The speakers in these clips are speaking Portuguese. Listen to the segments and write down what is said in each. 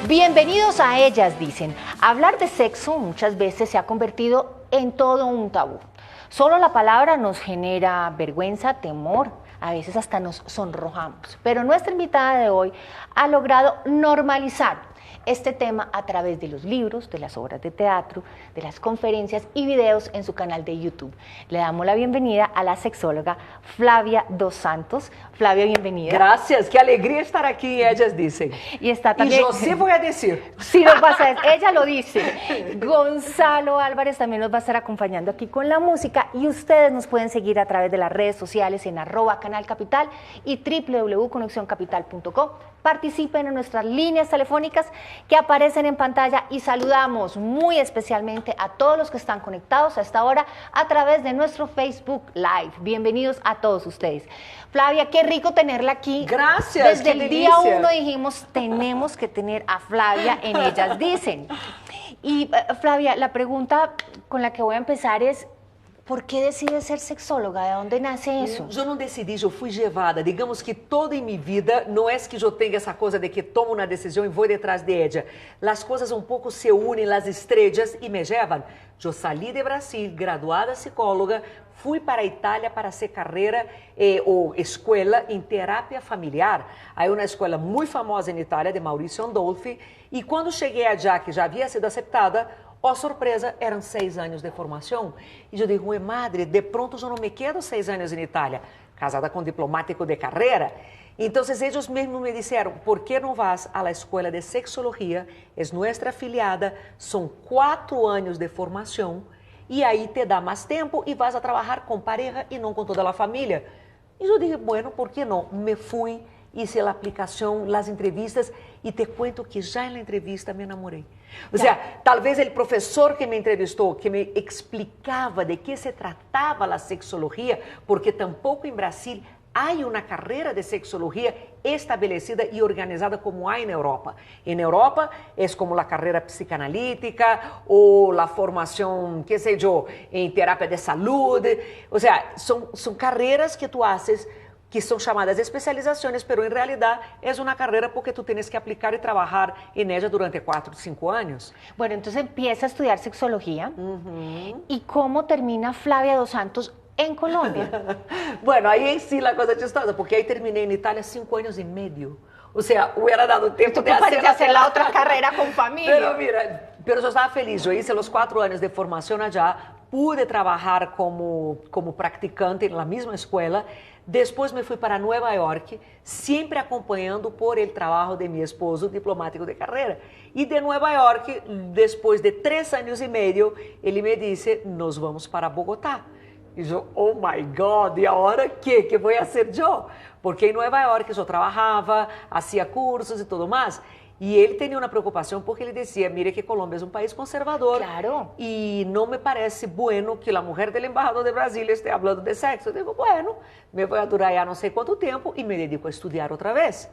Bienvenidos a Ellas Dicen. Hablar de sexo muchas veces se ha convertido en todo un tabú. Solo la palabra nos genera vergüenza, temor, a veces hasta nos sonrojamos. Pero nuestra invitada de hoy ha logrado normalizar este tema a través de los libros, de las obras de teatro, de las conferencias y videos en su canal de YouTube. Le damos la bienvenida a la sexóloga Flavia dos Santos. Flavia, bienvenida. Gracias, qué alegría estar aquí en Ellas Dicen. Y está también... Y yo sí voy a decir. Sí, nos va a hacer, ella lo dice. Gonzalo Álvarez también nos va a estar acompañando aquí con la música y ustedes nos pueden seguir a través de las redes sociales en @canalcapital y www.conexioncapital.com. Participen en nuestras líneas telefónicas que aparecen en pantalla y saludamos muy especialmente a todos los que están conectados a esta hora a través de nuestro Facebook Live. Bienvenidos a todos ustedes. Flavia, qué rico tenerla aquí. Gracias. Desde el día 1 dijimos, tenemos que tener a Flavia en Ellas Dicen. Y Flavia, la pregunta con la que voy a empezar es, ¿por qué decides ser sexóloga? ¿De dónde nace eso? Eu não decidi, eu fui levada. Digamos que toda em minha vida, não é que eu tenha essa coisa de que tomo uma decisão e vou detrás de ella. As coisas um pouco se unem, as estrelas e me levam. Eu saí de Brasil, graduada psicóloga, fui para a Itália para fazer carreira ou escola em terapia familiar. Aí uma escola muito famosa em Itália, de Maurício Andolfi. E quando cheguei allá, que já havia sido aceitada, oh surpresa, eram 6 anos de formação. E eu digo, madre, de pronto eu não me quedo 6 anos em Itália, casada com diplomático de carreira. Então, eles mesmos me disseram, por que não vas à escola de sexologia? É nossa afiliada, são 4 anos de formação, e aí te dá mais tempo e vas a trabalhar com pareja e não com toda a família. E eu disse, bueno, por que não? Me fui, hice a aplicação, as entrevistas, e te cuento que já na entrevista me enamorei. Ou seja, talvez o professor que me entrevistou, que me explicava de que se tratava a sexologia, porque tampouco em Brasil há uma carreira de sexologia estabelecida e organizada como há na Europa. Em Europa é como a carreira psicanalítica ou a formação, que sei eu, em terapia de saúde. Ou seja, são carreiras que tu haces que são chamadas especializações, pero em realidade é uma carreira porque tu tens que aplicar e trabalhar em ella durante 4 ou 5 anos. Bueno, entonces empieza a estudiar sexología. ¿Y cómo termina Flavia dos Santos en Colombia? Bueno, aí em si a coisa chistosa, porque aí terminei em Itália 5 anos e meio. Ou seja, hubiera dado tempo de hacer la otra carrera con familia. Pero mira, pero eu estava feliz. Eu hice os 4 anos de formação allá, pude trabalhar como praticante na mesma escola. Depois me fui para Nova York, sempre acompanhando por el trabalho de meu esposo, diplomático de carreira. E de Nova York, depois de 3 anos e meio, ele me disse, nós vamos para Bogotá. E eu, oh my God, e agora que vou fazer eu? Porque em Nova York eu trabalhava, fazia cursos e tudo mais. E ele tinha uma preocupação porque ele dizia, mire que Colômbia é um país conservador. Claro. E não me parece bueno que a mulher do embaixador de Brasília esteja falando de sexo. Eu digo, bueno, me vou durar já não sei quanto tempo e me dedico a estudar outra vez.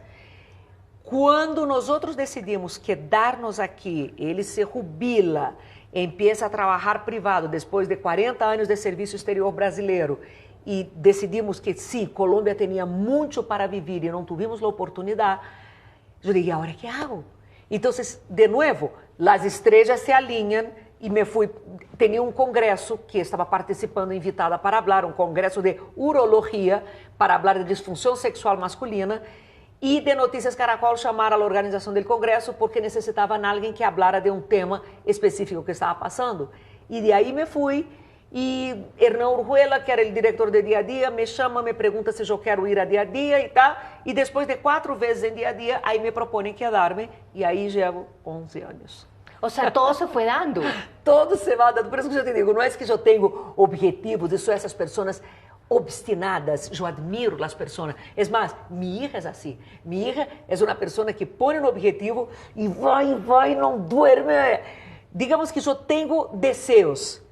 Quando nós decidimos quedar-nos aqui, ele se jubila, empieza a trabalhar privado depois de 40 anos de serviço exterior brasileiro e decidimos que sim, Colômbia tinha muito para viver e não tivemos a oportunidade. Eu digo, agora que hago? Então, de novo, as estrelas se alinham e me fui. Tinha um congresso que estava participando, invitada para falar, um congresso de urologia, para falar de disfunção sexual masculina. E de Notícias Caracol chamaram a organização do congresso porque necessitavam alguém que falara de um tema específico que estava passando. E de aí me fui. E Hernán Urjuela, que era o diretor de dia a dia, me chama, me pergunta se eu quero ir a dia a dia e tal. E depois de 4 vezes em dia a dia, aí me propõem quedar-me. E aí llevo 11 anos. O sea, todo se fue dando. Todo se va dando. Por isso que eu te digo, não é que eu tenho objetivos, eu sou essas pessoas obstinadas, eu admiro as pessoas. É mais, minha hija é assim. Minha hija é uma pessoa que põe um objetivo e vai, não duerme. Digamos que eu tenho desejos.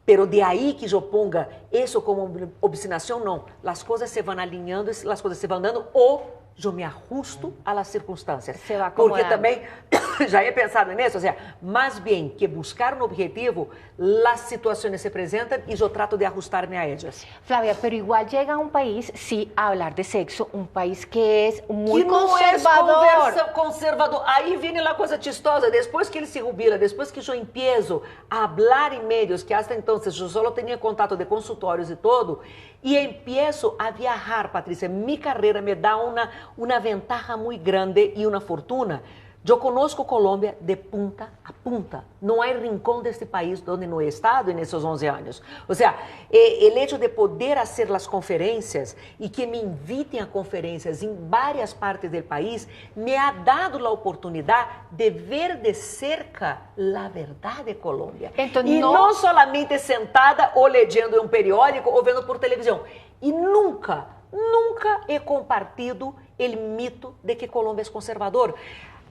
Pero de aí que eu ponga isso como obstinação, não. As coisas se vão alinhando, as coisas se vão dando, ou eu me ajusto a las circunstâncias. Se va porque acomodando. também, já he pensado nisso, ou seja, mais bem que buscar um objetivo, as situações se apresentam e eu trato de ajustar-me a elas. Flávia, pero igual llega a un país, sí, a hablar de sexo, un país que es muy Que não conservador. é conservador. Aí vem a coisa chistosa. Depois que ele se jubila, depois que eu empiezo a falar em meios que hasta então eu só tinha contato de consultórios e todo, e empiezo a viajar, Patrícia, minha carreira me dá uma ventaja muito grande e uma fortuna. Eu conozco Colômbia de punta a punta. Não há rincão deste país onde não he estado nesses 11 anos. Ou seja, o hecho de poder fazer as conferências e que me invitem a conferências em várias partes do país me ha dado a oportunidade de ver de cerca a verdade de Colômbia. Então, e não solamente sentada ou lendo em um periódico ou vendo por televisão. E nunca he compartido o mito de que Colômbia é conservador.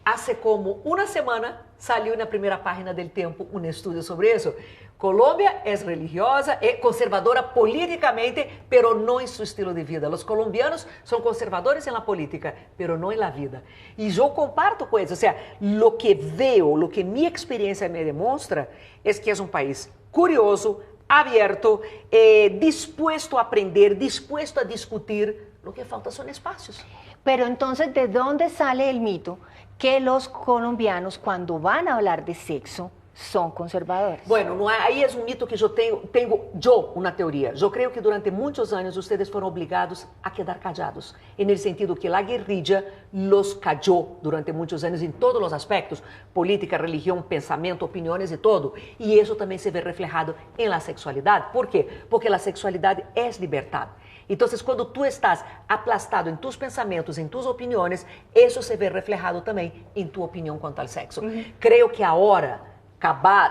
Hace como uma semana saiu na primeira página do Tempo um estudo sobre isso. Colômbia é religiosa, é conservadora politicamente, pero não em seu estilo de vida. Os colombianos são conservadores na política, pero não na vida. E eu comparto com eles. Ou seja, o que vejo, o que minha experiência me demonstra, é que é um país curioso, aberto, disposto a aprender, disposto a discutir. Lo que falta são espaços. Pero entonces, ¿de dónde sale el mito que los colombianos cuando van a hablar de sexo son conservadores? Bueno, não é, aí é um mito que eu tenho uma teoria. Eu creio que durante muitos anos vocês foram obrigados a quedar callados, en el sentido que a guerrilla los calló durante muitos anos em todos os aspectos, política, religião, pensamento, opiniões e todo. E isso também se vê reflejado em la sexualidade. ¿Por quê? Porque a sexualidade é libertad. Então, quando tu estás aplastado em tus pensamentos, em tus opiniões, isso se vê reflejado também em tua opinião quanto ao sexo. Creio que agora,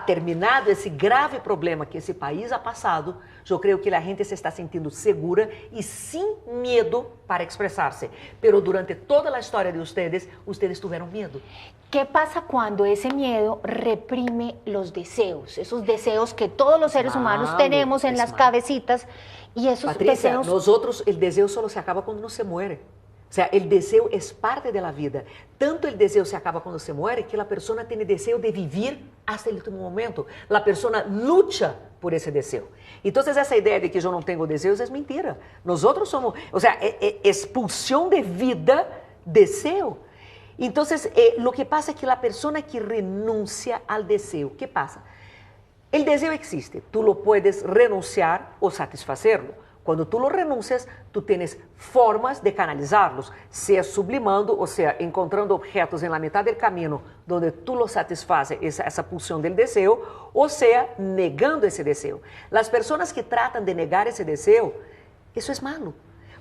terminado esse grave problema que esse país ha passado, eu creio que a gente se está sentindo segura e sem medo para expressar-se. Pero durante toda a história de ustedes tiveram medo. ¿Qué pasa cuando ese miedo reprime los deseos? Esos deseos que todos los seres humanos tenemos en las cabecitas y esos Patrícia, deseos... nosotros el deseo solo se acaba quando não se muere. O sea, el deseo es parte de la vida. Tanto el deseo se acaba cuando se muere que la persona tiene deseo de vivir hasta el último momento. La persona lucha por ese deseo. Entonces, essa ideia de que eu não tenho desejos é mentira. Nosotros somos, o sea, expulsión de vida, deseo. Entonces, lo que pasa es que la persona que renuncia al deseo, ¿qué pasa? El deseo existe, tú lo puedes renunciar o satisfacerlo. Quando tu lo renuncias, tu tens formas de canalizá-los, seja sublimando, ou seja, encontrando objetos em la mitad del camino, donde tu lo satisfazes essa pulsão del deseo, ou seja, negando esse deseo. As pessoas que tratam de negar esse deseo, isso é malo.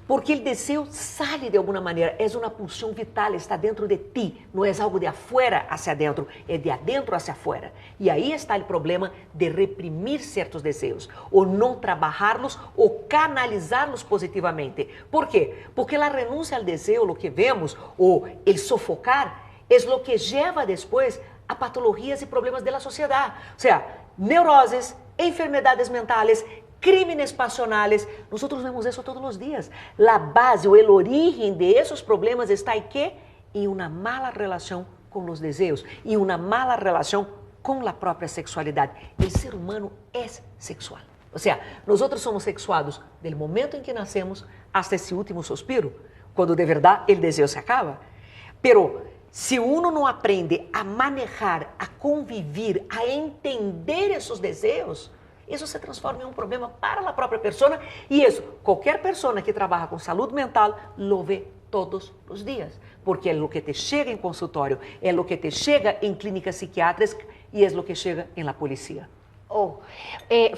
Porque o desejo sai de alguma maneira, é uma pulsão vital, está dentro de ti, não é algo de afuera hacia dentro, é de adentro hacia afuera. E aí está o problema de reprimir certos desejos, ou não trabalhá-los, ou canalizá-los positivamente. Por quê? Porque a renúncia ao desejo, o que vemos, ou el sofocar, é o que leva depois a patologias e problemas da sociedade. Ou seja, neuroses, enfermedades mentais, crímenes pasionales, nosotros vemos eso todos los días. La base o el origen de esos problemas está en qué? En una mala relación con los deseos y una mala relación con la propia sexualidad. El ser humano es sexual. O sea, nosotros somos sexuados del momento en que nacemos hasta ese último suspiro, cuando de verdad el deseo se acaba. Pero se uno não aprende a manejar, a convivir, a entender esos deseos, isso se transforma em um problema para a própria pessoa e isso, qualquer pessoa que trabalha com saúde mental lo vê todos os dias, porque é o que te chega em consultório, é o que te chega em clínicas psiquiátricas e é o que chega em la policía.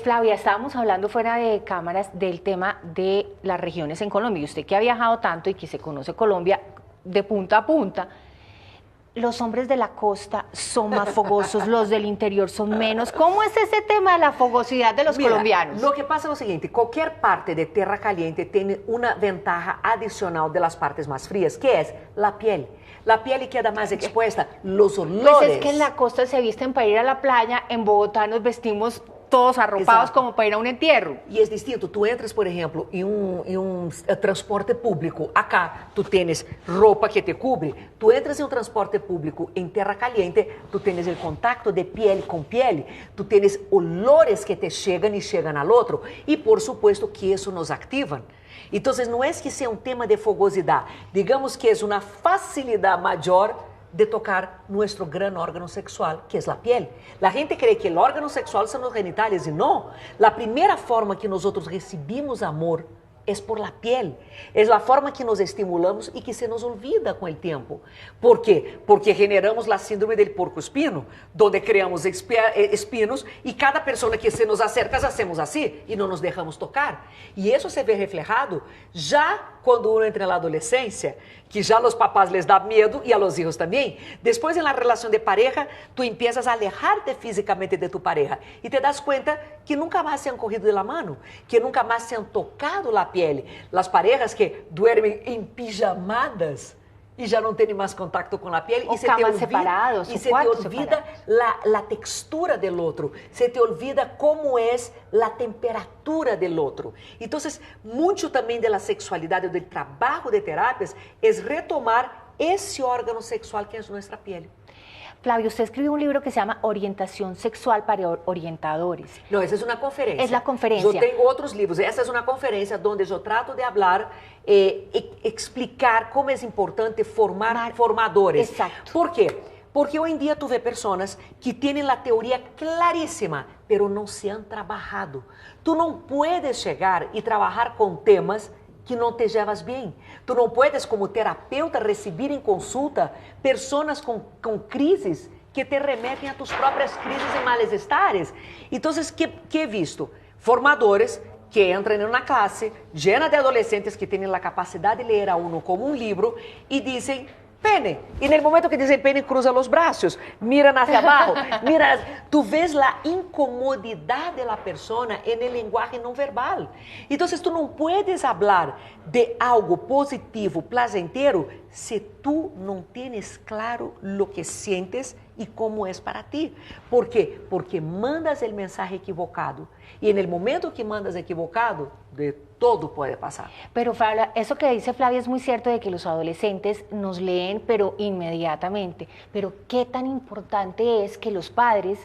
Flavia, estábamos hablando fuera de cámaras del tema de las regiones en Colombia, y usted que ha viajado tanto y que se conoce Colombia de punta a punta, los hombres de la costa son más fogosos, los del interior son menos. ¿Cómo es ese tema de la fogosidad de los colombianos? Lo que pasa es lo siguiente, cualquier parte de tierra caliente tiene una ventaja adicional de las partes más frías, que es la piel. La piel queda más expuesta, los olores. Pues es que en la costa se visten para ir a la playa, en Bogotá nos vestimos todos arropados Exato. como para ir a un entierro. E é distinto, tu entras, por exemplo, em um transporte público. Acá, tu tens roupa que te cubre. Tu entras em um transporte público em terra caliente, tu tens o contato de pele com pele, tu tens olores que te chegam e chegam ao outro. E, por supuesto, que isso nos activa. Então, não é que seja um tema de fogosidade. Digamos que é uma facilidade maior de tocar nuestro gran órgano sexual, que es la piel. La gente cree que el órgano sexual son los genitales y no. La primera forma que nosotros recibimos amor es por la piel. Es la forma que nos estimulamos y que se nos olvida con el tiempo. ¿Por qué? Porque generamos la síndrome del porco espino, donde creamos espinos y cada persona que se nos acerca hacemos así y no nos dejamos tocar. Y eso se ve reflejado ya quando uno entra na adolescência, que já los papás les dá medo e a los hijos também. Depois, na relação de pareja, tu empiezas a alejarte físicamente de tu pareja e te das cuenta que nunca mais se han corrido de la mano, que nunca mais se han tocado la piel. Las parejas que duermen em pijamadas e já não têm mais contato com a pele o e se te olvida, separados, e se te olvida la textura del outro, se te olvida como é a temperatura del outro. Então, muito também da sexualidade, do trabalho de terapias, é retomar esse órgano sexual que é nossa pele. Flavio, usted escribió un libro que se llama Orientación Sexual para Orientadores. Não, essa é uma conferência. É a conferência. Eu tenho outros livros. Essa é uma conferência onde eu trato de falar, explicar como é importante formar formadores. Exato. Por quê? Porque hoje em dia tu vê pessoas que têm a teoria claríssima, pero não se han trabalhado. Tu não puedes chegar e trabalhar com temas que não te llevas bem. Tu não puedes, como terapeuta, receber em consulta pessoas com crises que te remetem a tus próprias crises e malestares. Então, que he visto? Formadores que entram em uma classe llena de adolescentes que têm a capacidade de ler a uno como um livro e dizem pene. E no momento que dizem pene, cruza os braços, miran hacia abaixo, tu vês a incomodidade da pessoa no linguagem não verbal. Então, tu não puedes falar de algo positivo, placentero, se tu não tienes claro o que sientes e como é para ti. ¿Por quê? Porque mandas o mensaje equivocado. E no momento que mandas equivocado, de todo puede pasar. Pero eso que dice Flavia es muy cierto de que los adolescentes nos leen, pero inmediatamente. Pero qué tan importante es que los padres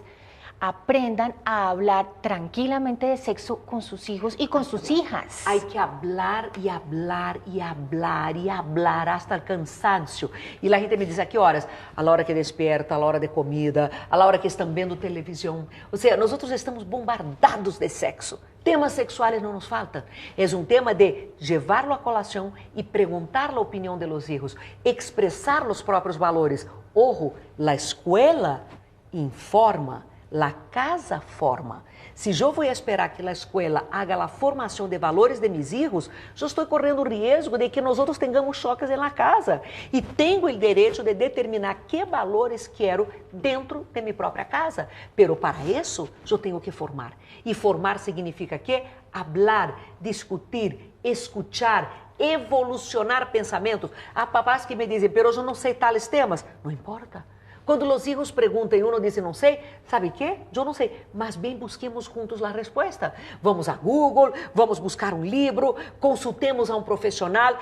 aprendan a hablar tranquilamente de sexo con sus hijos y con sus hijas. Hay que hablar y hablar y hablar y hablar hasta el cansancio. Y la gente me dice, ¿a qué horas? A la hora que despierta, a la hora de comida, a la hora que están viendo televisión. O sea, nosotros estamos bombardados de sexo. Temas sexuales não nos faltam. É um tema de llevarlo a colação e perguntar a opinião de los hijos, expressar os próprios valores. Ojo, la escuela informa, la casa forma. Se eu vou esperar que a escola haga a formação de valores de mis hijos, eu estou correndo o risco de que nós outros tenhamos choques na casa. E tenho o direito de determinar que valores quero dentro de minha própria casa. Pero para isso, eu tenho que formar. E formar significa que hablar, discutir, escuchar, evolucionar pensamentos. Há papás que me dizem, pero eu não sei tales temas. Não importa. Quando os filhos perguntam e uno diz não sei, sabe que? Eu não sei, mas bem busquemos juntos a resposta. Vamos a Google, vamos buscar um livro, consultemos a um profissional.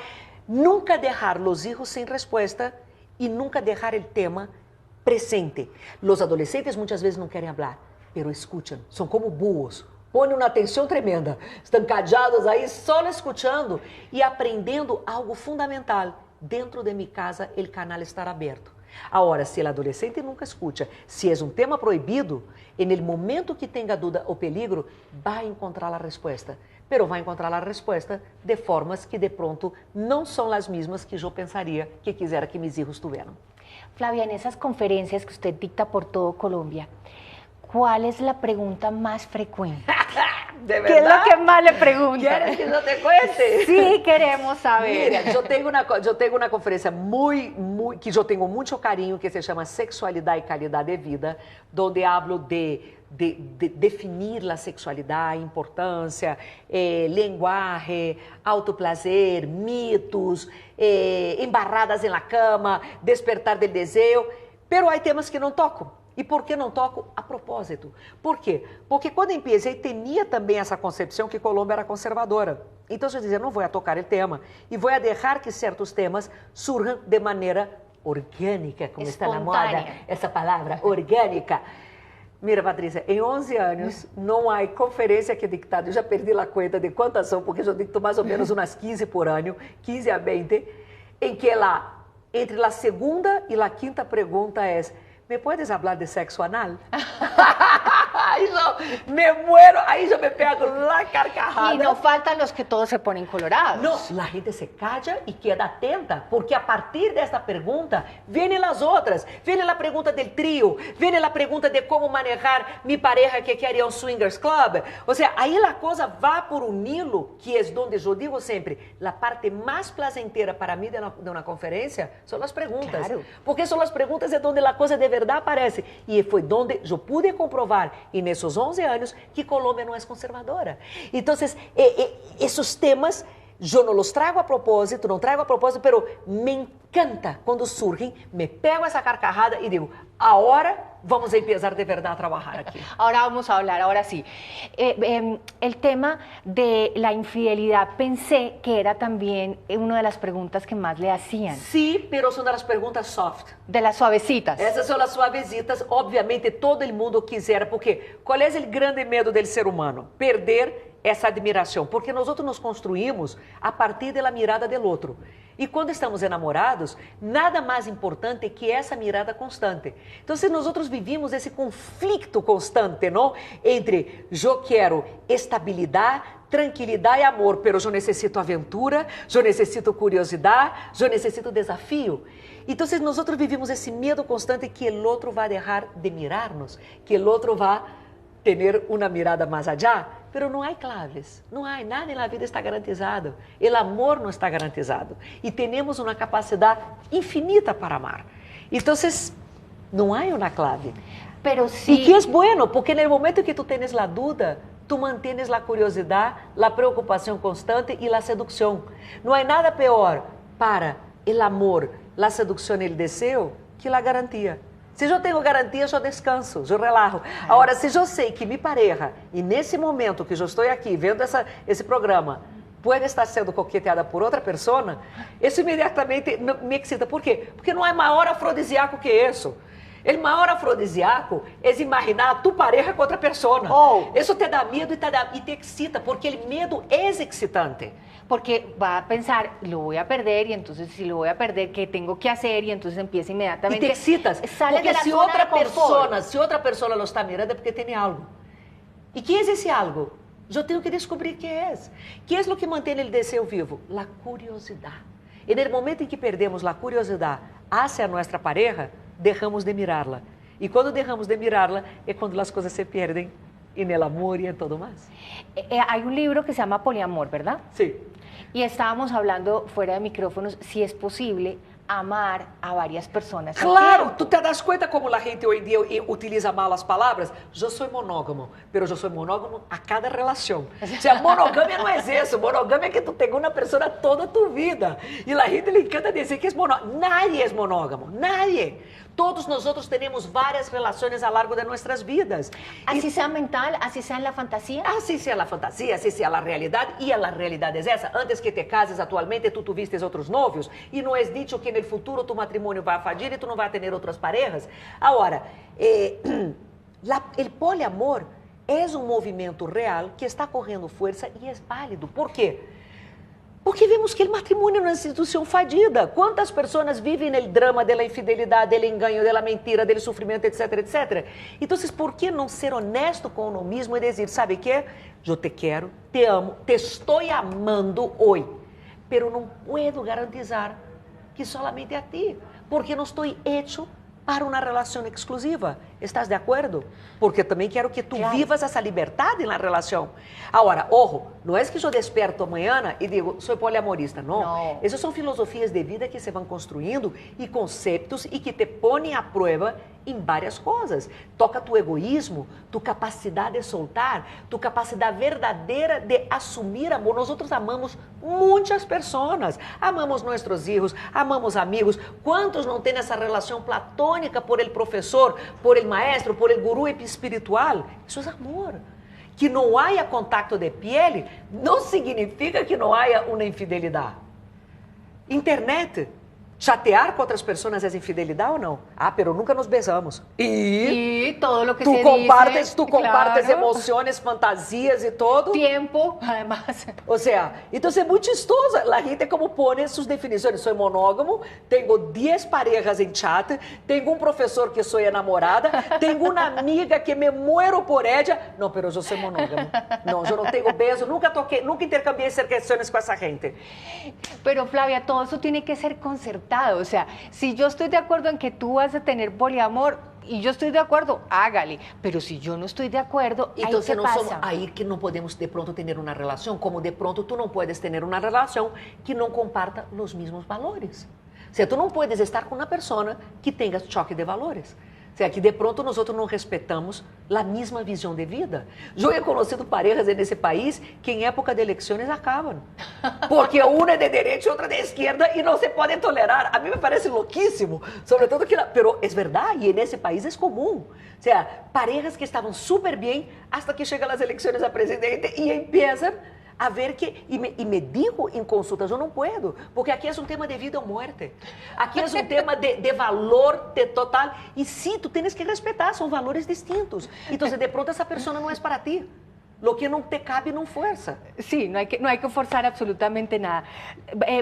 Nunca deixar os filhos sem resposta e nunca deixar o tema presente. Os adolescentes muitas vezes não querem falar, pero escutam, são como burros. Põem uma atenção tremenda, estão callados aí só escutando e aprendendo algo fundamental. Dentro de minha casa, o canal estará aberto. Agora, se o adolescente nunca escuta, se é um tema proibido, no momento que tenha dúvida ou peligro, vai encontrar a resposta. Pero vai encontrar a resposta de formas que de pronto não são as mesmas que eu pensaria que quisera que mis hijos tuvieran. Flavia, en esas conferencias que usted dicta por todo Colombia, ¿cuál es la pregunta más frecuente? ¿De verdad? ¿Qué es lo que más le preguntan? ¿Quieres que yo te cuente? Sí, queremos saber. Mira, eu tenho uma conferência que eu tenho muito carinho, que se chama Sexualidade e Qualidade de Vida, onde hablo de definir a sexualidade, a importância, linguagem, autoplacer, mitos, embarradas na cama, despertar del desejo. Pero há temas que não tocam. E por que não toco a propósito? Por quê? Porque quando empecei, tinha também essa concepção que Colômbia era conservadora. Então, eu dizia, não vou a tocar o tema e vou a deixar que certos temas surjam de maneira orgânica, como está na moda, essa palavra, orgânica. Mira, Patrícia, em 11 anos não há conferência que dictada, eu já perdi a conta de quantas são, porque eu dicto mais ou menos umas 15 por ano, 15 a 20, em que entre a segunda e a quinta pergunta é: ¿me puedes hablar de sexo anal? Aí eu me muero, aí eu me pego la carcajada. Y no faltan los que todos se ponen colorados. Não, a gente se calla e queda atenta, porque a partir desta pergunta, vêm as outras. Vem a pergunta do trio, vem a pergunta de como manejar minha pareja que quer ir a um swingers club. Ou seja, aí a coisa vai por um hilo, que é onde eu digo sempre, a parte mais placentera para mim de uma conferência são as perguntas. Claro. Porque são as perguntas onde a coisa de verdade aparece. E foi onde eu pude comprovar, e nesses 11 anos, que Colômbia não é conservadora. Então, esses temas, eu não os trago a propósito, não trago a propósito, mas me encanta quando surgem, me pego essa carcajada e digo, agora vamos empezar de verdade a trabalhar aqui. Ahora vamos a hablar, ahora sí. El tema de la infidelidad, pensé que era también una de las preguntas que más le hacían. Sí, pero son das perguntas soft. De las suavecitas. Essas são as suavecitas, obviamente todo mundo quisera, porque qual é o grande medo do ser humano? Perder essa admiração, porque nós outros nos construímos a partir da mirada do outro. E quando estamos enamorados, nada mais importante que essa mirada constante. Então, se nós outros vivimos esse conflito constante, não? Entre eu quero estabilidade, tranquilidade e amor, pero eu necessito aventura, eu necessito curiosidade, eu necessito desafio. Então, nós outros vivimos esse medo constante que o outro vai deixar de mirar-nos, que o outro vai ter uma mirada mais allá, pero não há claves, não há, nada na vida está garantizado, o amor não está garantizado e temos uma capacidade infinita para amar. Então, não há uma clave. Pero sí. E que é bueno, porque no momento que tu tens a dúvida, tu mantens a curiosidade, a preocupação constante e a sedução. Não há nada pior para o amor, a sedução e o desejo que a garantia. Se eu tenho garantia, eu descanso, eu relaxo. Agora, se eu sei que minha pareja, e nesse momento que eu estou aqui vendo esse programa, pode estar sendo coqueteada por outra pessoa, isso imediatamente me excita. Por quê? Porque não há maior afrodisíaco que isso. O maior afrodisíaco é imaginar tu pareja com outra pessoa. Oh. Isso te dá medo e te excita, porque o medo é excitante. Porque va a pensar, lo voy a perder, y entonces si lo voy a perder, ¿qué tengo que hacer? Y entonces empieza inmediatamente. E te excitas. Sale porque de la se zona outra de confort. se outra pessoa lo está mirando é porque tem algo. E que é esse algo? Eu tenho que descobrir que é. Que é o que mantém o desejo vivo? A curiosidade. E no momento em que perdemos a curiosidade hacia nossa pareja, deixamos de mirá-la. E quando deixamos de mirá-la, é quando as coisas se perdem e no amor e em todo mais. Hay un libro que se llama Poliamor, ¿verdad? Sim. Y estábamos hablando fuera de micrófonos si es posible amar a varias personas. Claro, tu te das conta como a gente hoje em dia utiliza mal as palavras? Eu sou monógamo, mas eu sou monógamo a cada relação. Se a monogamia não é isso, monogamia é que tu tem uma pessoa toda a tua vida. E a gente lhe encanta dizer que é monógamo. Nadie é monógamo, nadie. Todos nós outros temos várias relações ao longo de nossas vidas. Así sea mental, así sea en la fantasía. Assim se a fantasia, assim se a realidade, e a realidade é essa. Antes que te cases atualmente, tu vistes outros novios, e não é dito que no futuro tu matrimônio vai falir e tu não vai ter outras parejas. Agora, o poliamor é um movimento real que está correndo força e é válido. Por quê? Porque vemos que o matrimônio é uma instituição fadida. Quantas pessoas vivem no drama da infidelidade, do engano, da mentira, do sofrimento, etc, etc. Então, por que não ser honesto com o mesmo e dizer, sabe o que? Eu te quero, te amo, te estou amando hoje, pero não puedo garantizar que solamente a ti, porque não estou hecho para uma relação exclusiva. Estás de acordo? Porque também quero que tu vivas essa liberdade na relação. Agora, ojo, não é que eu desperto amanhã e digo, sou poliamorista. Não. Essas são filosofias de vida que se vão construindo e conceitos e que te põem à prova em várias coisas. Toca tu egoísmo, tu capacidade de soltar, tu capacidade verdadeira de assumir amor. Nós outros amamos muitas pessoas. Amamos nossos filhos, amamos amigos. Quantos não têm essa relação platônica por el professor, por el maestro, por el gurú espiritual. Isso é amor. Que não haja contato de pele não significa que não haja uma infidelidade. Internet, chatear com outras pessoas é infidelidade ou não? Ah, pero nunca nos besamos. Y todo lo que tu se compartes, dice, tu compartes claro. emociones, fantasías e todo. Tiempo, además. O sea, entonces es muy chistosa. La gente como pone sus definiciones. Soy monógamo, tengo 10 parejas en chat, tengo un profesor que soy enamorada, tengo una amiga que me muero por ella. No, pero yo soy monógamo. No, yo no tengo beso, nunca toqué, nunca intercambié cercaciones con esa gente. Pero Flavia, todo eso tiene que ser concertado. O sea, si yo estoy de acuerdo en que tú vas a tener poliamor y yo estoy de acuerdo, hágale. Pero si yo no estoy de acuerdo, entonces ¿qué no pasa? somos ahí que no podemos de pronto tener una relación, como de pronto tú no puedes tener una relación que no comparta los mismos valores. O sea, tú no puedes estar con una persona que tenga choque de valores. O sea, que de pronto nosotros não respeitamos a mesma visão de vida. Eu he conhecido parejas nesse país que em época de eleições acabam. Porque uma é de direita e outra de esquerda e não se podem tolerar. A mim me parece louquíssimo. Sobretudo que... Pero é verdade, e nesse país é comum. O sea, parejas que estavam super bem hasta que chegam as eleições a presidente e empiezam a ver que, e me digo em consultas, eu não puedo, porque aqui é um tema de vida ou morte. Aqui é um tema de valor de total. E sim, tu tens que respeitar, são valores distintos. Então, de pronto, essa pessoa não é para ti. Lo que no te cabe no fuerza. Sí, no hay que forzar absolutamente nada.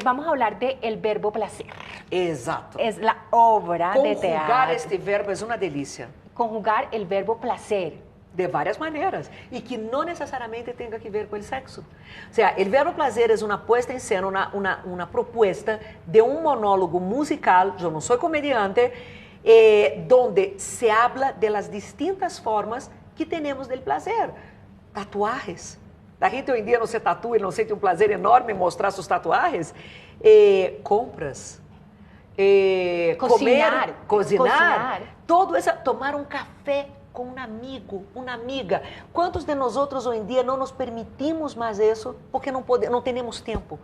Vamos a hablar de el verbo placer. Exacto. Es la obra de teatro. Conjugar este verbo es una delicia. Conjugar el verbo placer. De várias maneiras, e que não necessariamente tenha que ver com o sexo. O sea, o verbo placer é uma puesta em cena, uma proposta de um monólogo musical, eu não sou comediante, donde se habla de las distintas formas que temos del placer. Tatuajes. A gente hoje em dia não se tatua e não sente um prazer enorme em mostrar suas tatuagens. Compras. Comer, cozinhar. Todo isso, tomar um café com um amigo, uma amiga. Quantos de nós outros hoje em dia não nos permitimos mais isso porque não temos tempo?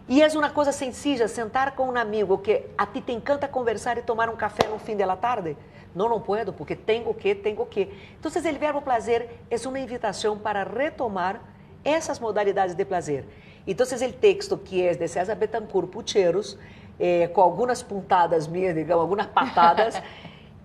E é uma coisa sencilla, sentar com um amigo que a ti te encanta conversar e tomar um café no fim da tarde. Não puedo porque tenho que. Então, o verbo prazer é uma invitação para retomar essas modalidades de prazer. Então, o texto que é de César Betancourt Pucheros, com algumas puntadas minhas, digamos, algumas patadas,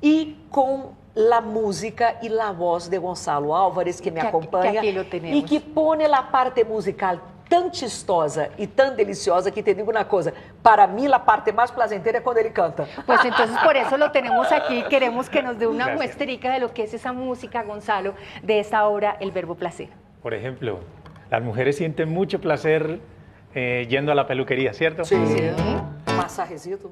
e com a música e a voz de Gonçalo Álvares, que me acompanha, e que põe a parte musical tão chistosa e tão deliciosa que te digo uma coisa, para mim a parte mais placentera é quando ele canta. Pues entonces por eso lo tenemos aquí, queremos que nos dé una muestrica de lo que es esa música, Gonzalo, de esta obra, El Verbo Placer. Por ejemplo, las mujeres sienten mucho placer yendo a la peluquería, ¿cierto? Sí. Masajecito.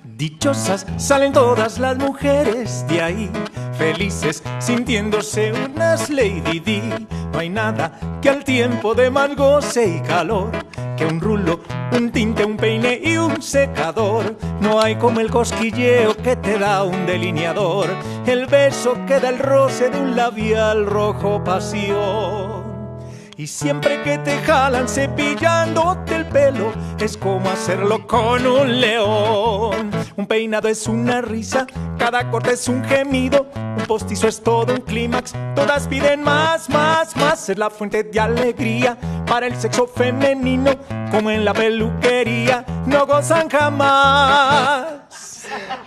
Dichosas salen todas las mujeres de ahí, felices sintiéndose unas Lady Di. No hay nada que al tiempo de mal goce y calor, que un rulo, un tinte, un peine y un secador. No hay como el cosquilleo que te da un delineador, el beso que da el roce de un labial rojo pasión. Y siempre que te jalan cepillándote el pelo, es como hacerlo con un león. Un peinado es una risa, cada corte es un gemido, un postizo es todo un clímax. Todas piden más, más, más. Es la fuente de alegría para el sexo femenino, como en la peluquería no gozan jamás.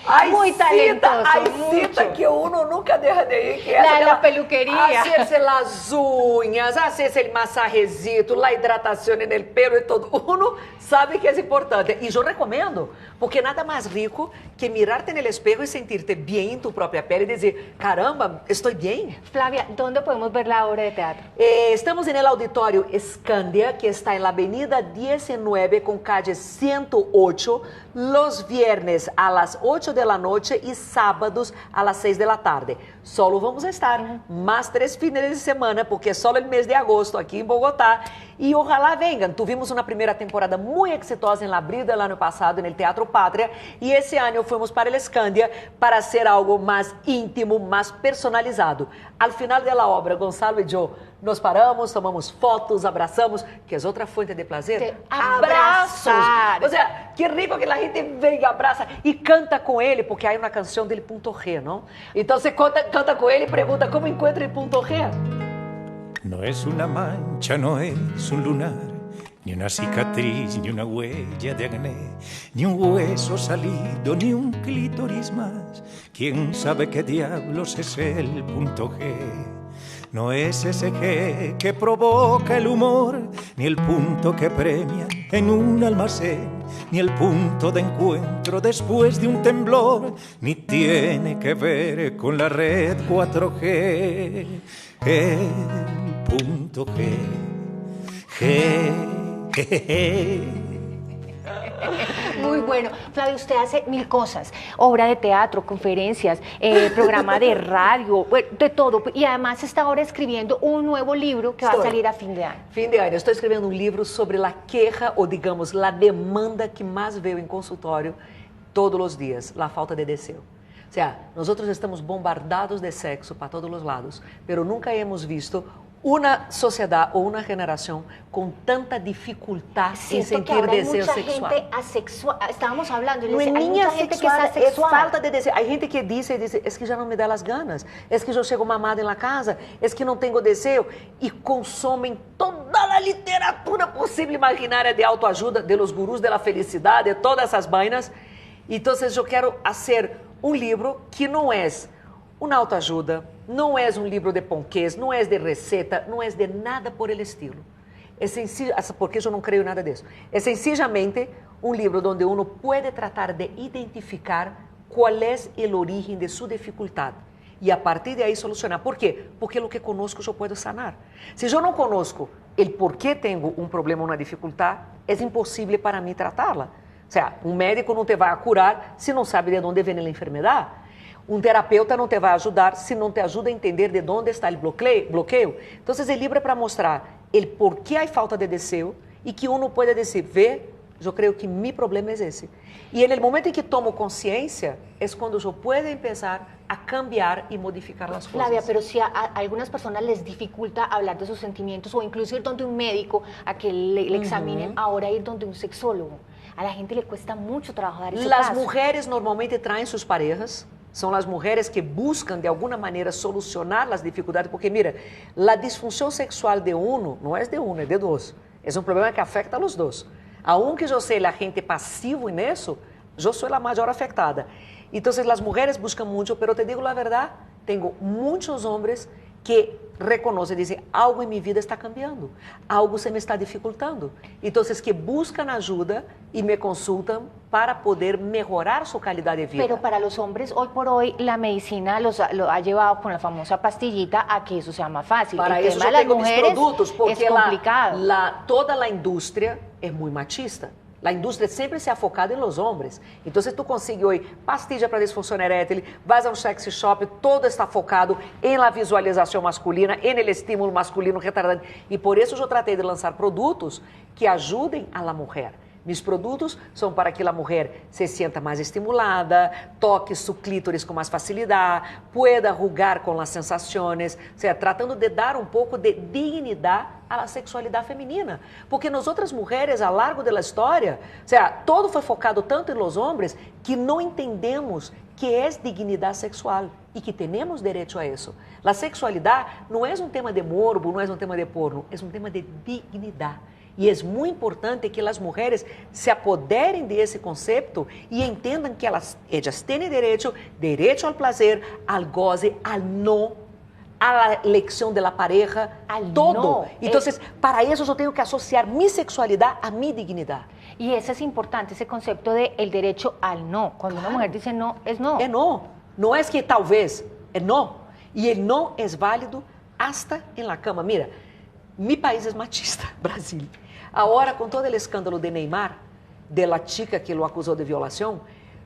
Ai, Muy talentoso, cita que uno nunca deixa de ir, que La de la peluquería. Hacerse las uñas, hacerse el masajecito, la hidratación en el pelo e todo. Uno sabe que é importante. E eu recomendo, porque nada mais rico que mirarte no espejo e sentirte bem em tu própria pele e dizer, caramba, estou bem. Flavia, ¿dónde podemos ver la obra de teatro? Estamos en el Auditorio Scandia, que está en la avenida 19 con calle 108, los viernes a las 8 de la noche y sábados a las 6 de la tarde. Solo vamos a estar más 3 fines de semana, porque é só el mês de agosto aqui em Bogotá. E ojalá vengan. Tuvimos uma primeira temporada muito exitosa em La Brida el ano passado, no Teatro Pátria, e esse ano fomos para el Scandia para ser algo mais íntimo, mais personalizado. Al final da obra, Gonçalo e eu nos paramos, tomamos fotos, abraçamos, que es otra fuente de placer. Abrazar. O sea, qué rico que la gente venga, abraza y canta con él, porque hay una canción del punto G, ¿no? Entonces canta con él y pregunta, ¿cómo encuentra el punto G? No es una mancha, no es un lunar, ni una cicatriz, ni una huella de acné, ni un hueso salido, ni un clítoris más. ¿Quién sabe qué diablos es el punto G? No es ese G que provoca el humor, ni el punto que premia en un almacén, ni el punto de encuentro después de un temblor, ni tiene que ver con la red 4G. El punto G, G. Muy bueno. Flavio, usted hace mil cosas, obra de teatro, conferencias, programa de radio, de todo. Y además está ahora escribiendo un nuevo libro que va a salir a fin de año. Fin de año. Estou escrevendo um livro sobre a queja, ou digamos, a demanda que mais veio em consultório todos os dias, a falta de desejo. O sea, nós estamos bombardados de sexo para todos os lados, pero nunca hemos visto uma sociedade ou uma geração com tanta dificuldade em sentir desejo sexual. Gente asexual. Estábamos falando, não é nem asexual, é falta de desejo. Há gente que diz, é que já não me dá as ganas, é que eu chego mamada na casa, é que não tenho desejo, e consomem toda a literatura possível imaginária de autoajuda, de los gurus de la felicidade, de todas essas vainas. Então, eu quero fazer um livro que não é uma autoajuda, não é um livro de ponquês, não é de receita, não é de nada por el estilo. É porque eu não creio nada disso. É sencillamente um livro onde uno pode tratar de identificar qual é o origen de sua dificuldade e a partir de aí solucionar. Por quê? Porque o que conosco eu posso sanar. Se eu não conosco o porquê tenho um problema ou uma dificuldade, é impossível para mim tratá-la. O seja, um médico não te vai curar se não sabe de onde vem a enfermidade. Um terapeuta não te vai ajudar se não te ajuda a entender de onde está o bloqueio. Então, o livro é para mostrar o porquê há falta de desejo e que uno pode dizer, vê, eu creio que meu problema é esse. E no momento em que tomo consciência, é quando eu posso começar a cambiar e modificar as coisas. Flavia, pero si a algunas personas les dificulta hablar de sus sentimientos o incluso ir donde un médico a que le examinen, ahora ir donde un sexólogo. A la gente le cuesta mucho trabajo dar ese paso. As mulheres normalmente traem suas parejas. São as mulheres que buscam de alguma maneira solucionar as dificuldades, porque mira, a disfunção sexual de uno não é de uno, é de dois. É um problema que afeta a los dois. Aunque eu seja a gente passivo nisso, eu sou a maior afetada. Então, as mulheres buscam muito, mas te digo a verdade, tenho muitos homens que reconhecem e dizem, algo em minha vida está cambiando, algo se me está dificultando. Então, que buscam ajuda e me consultam para poder melhorar sua qualidade de vida. Pero para los hombres, hoy por hoy, la medicina lo ha llevado con la famosa pastillita a que eso sea más fácil. Para el isso tema eu de las tenho mis mujeres produtos, porque es complicado. toda a indústria é muito machista. A indústria sempre se ha focado em los homens. Então, se tu consegue hoje pastilha para disfunção erétil, vas a um sexy shop, todo está focado em la visualização masculina, em el estímulo masculino retardante. E por isso eu tratei de lançar produtos que ajudem a la mulher. Mis produtos são para que a mulher se sinta mais estimulada, toque su clítoris com mais facilidade, pueda jugar com as sensações, ou seja, tratando de dar um pouco de dignidade à sexualidade feminina. Porque nós outras mulheres, ao largo da história, ou seja, todo foi focado tanto em los homens que não entendemos que é dignidade sexual e que temos direito a isso. A sexualidade não é um tema de morbo, não é um tema de porno, é um tema de dignidade. E é muito importante que as mulheres se apoderem desse conceito e entendam que elas têm direito ao prazer, ao goze, ao não, à eleição da pareja, todo. No. Então, para isso eu tenho que associar minha sexualidade a minha dignidade. Y eso es importante, ese concepto de el derecho al no. Cuando una mujer dice no, es no. É não. Não é que talvez, é não. E o não é válido hasta em la cama. Mira, meu país é machista, Brasil. Agora, com todo o escândalo de Neymar, de la chica que o acusou de violação,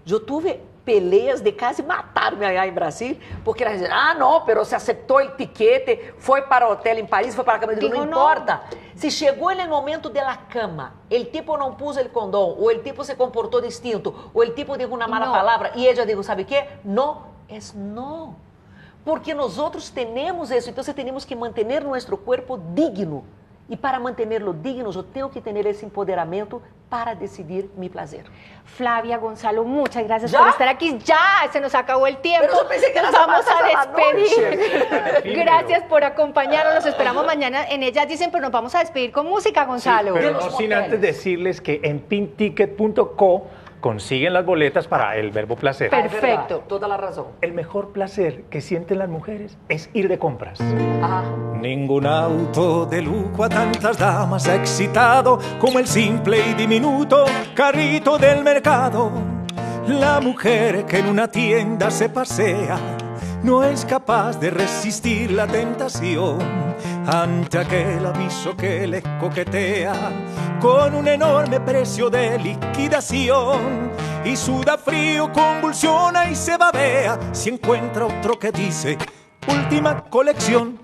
eu tive peleas de quase matar-me aí em Brasil, porque ela dizia, não, pero se aceitou o tiquete, foi para o hotel em Paris, foi para a cama. Eu digo, não importa. Se chegou no momento da cama, o tipo não pôs o condom, ou o tipo se comportou distinto, ou o tipo disse uma mala palavra, e ela digo, sabe o quê? Não, é não. Porque nosotros tenemos eso, entonces tenemos que mantener nuestro cuerpo digno. E para mantenerlo digno, eu tenho que ter esse empoderamento para decidir mi placer. Flavia, Gonzalo, muchas gracias ¿Ya? por estar aquí. Ya, se nos acabó el tiempo. Pero yo pensé que nos era vamos hasta a la despedir. Gracias por acompañarnos. Los esperamos mañana en Ellas Dicen, pero nos vamos a despedir con música, Gonzalo. Pero De no los sin moteles. antes decirles que en pinticket.co consiguen las boletas para el verbo placer. Perfecto. É verdade, toda a razão. El mejor placer que sienten las mujeres es ir de compras. Ah. Ningún auto de lujo a tantas damas ha excitado como el simple y diminuto carrito del mercado. La mujer que en una tienda se pasea no es capaz de resistir la tentación ante aquel aviso que le coquetea con un enorme precio de liquidación. Y suda frío, convulsiona y se babea si encuentra otro que dice última colección.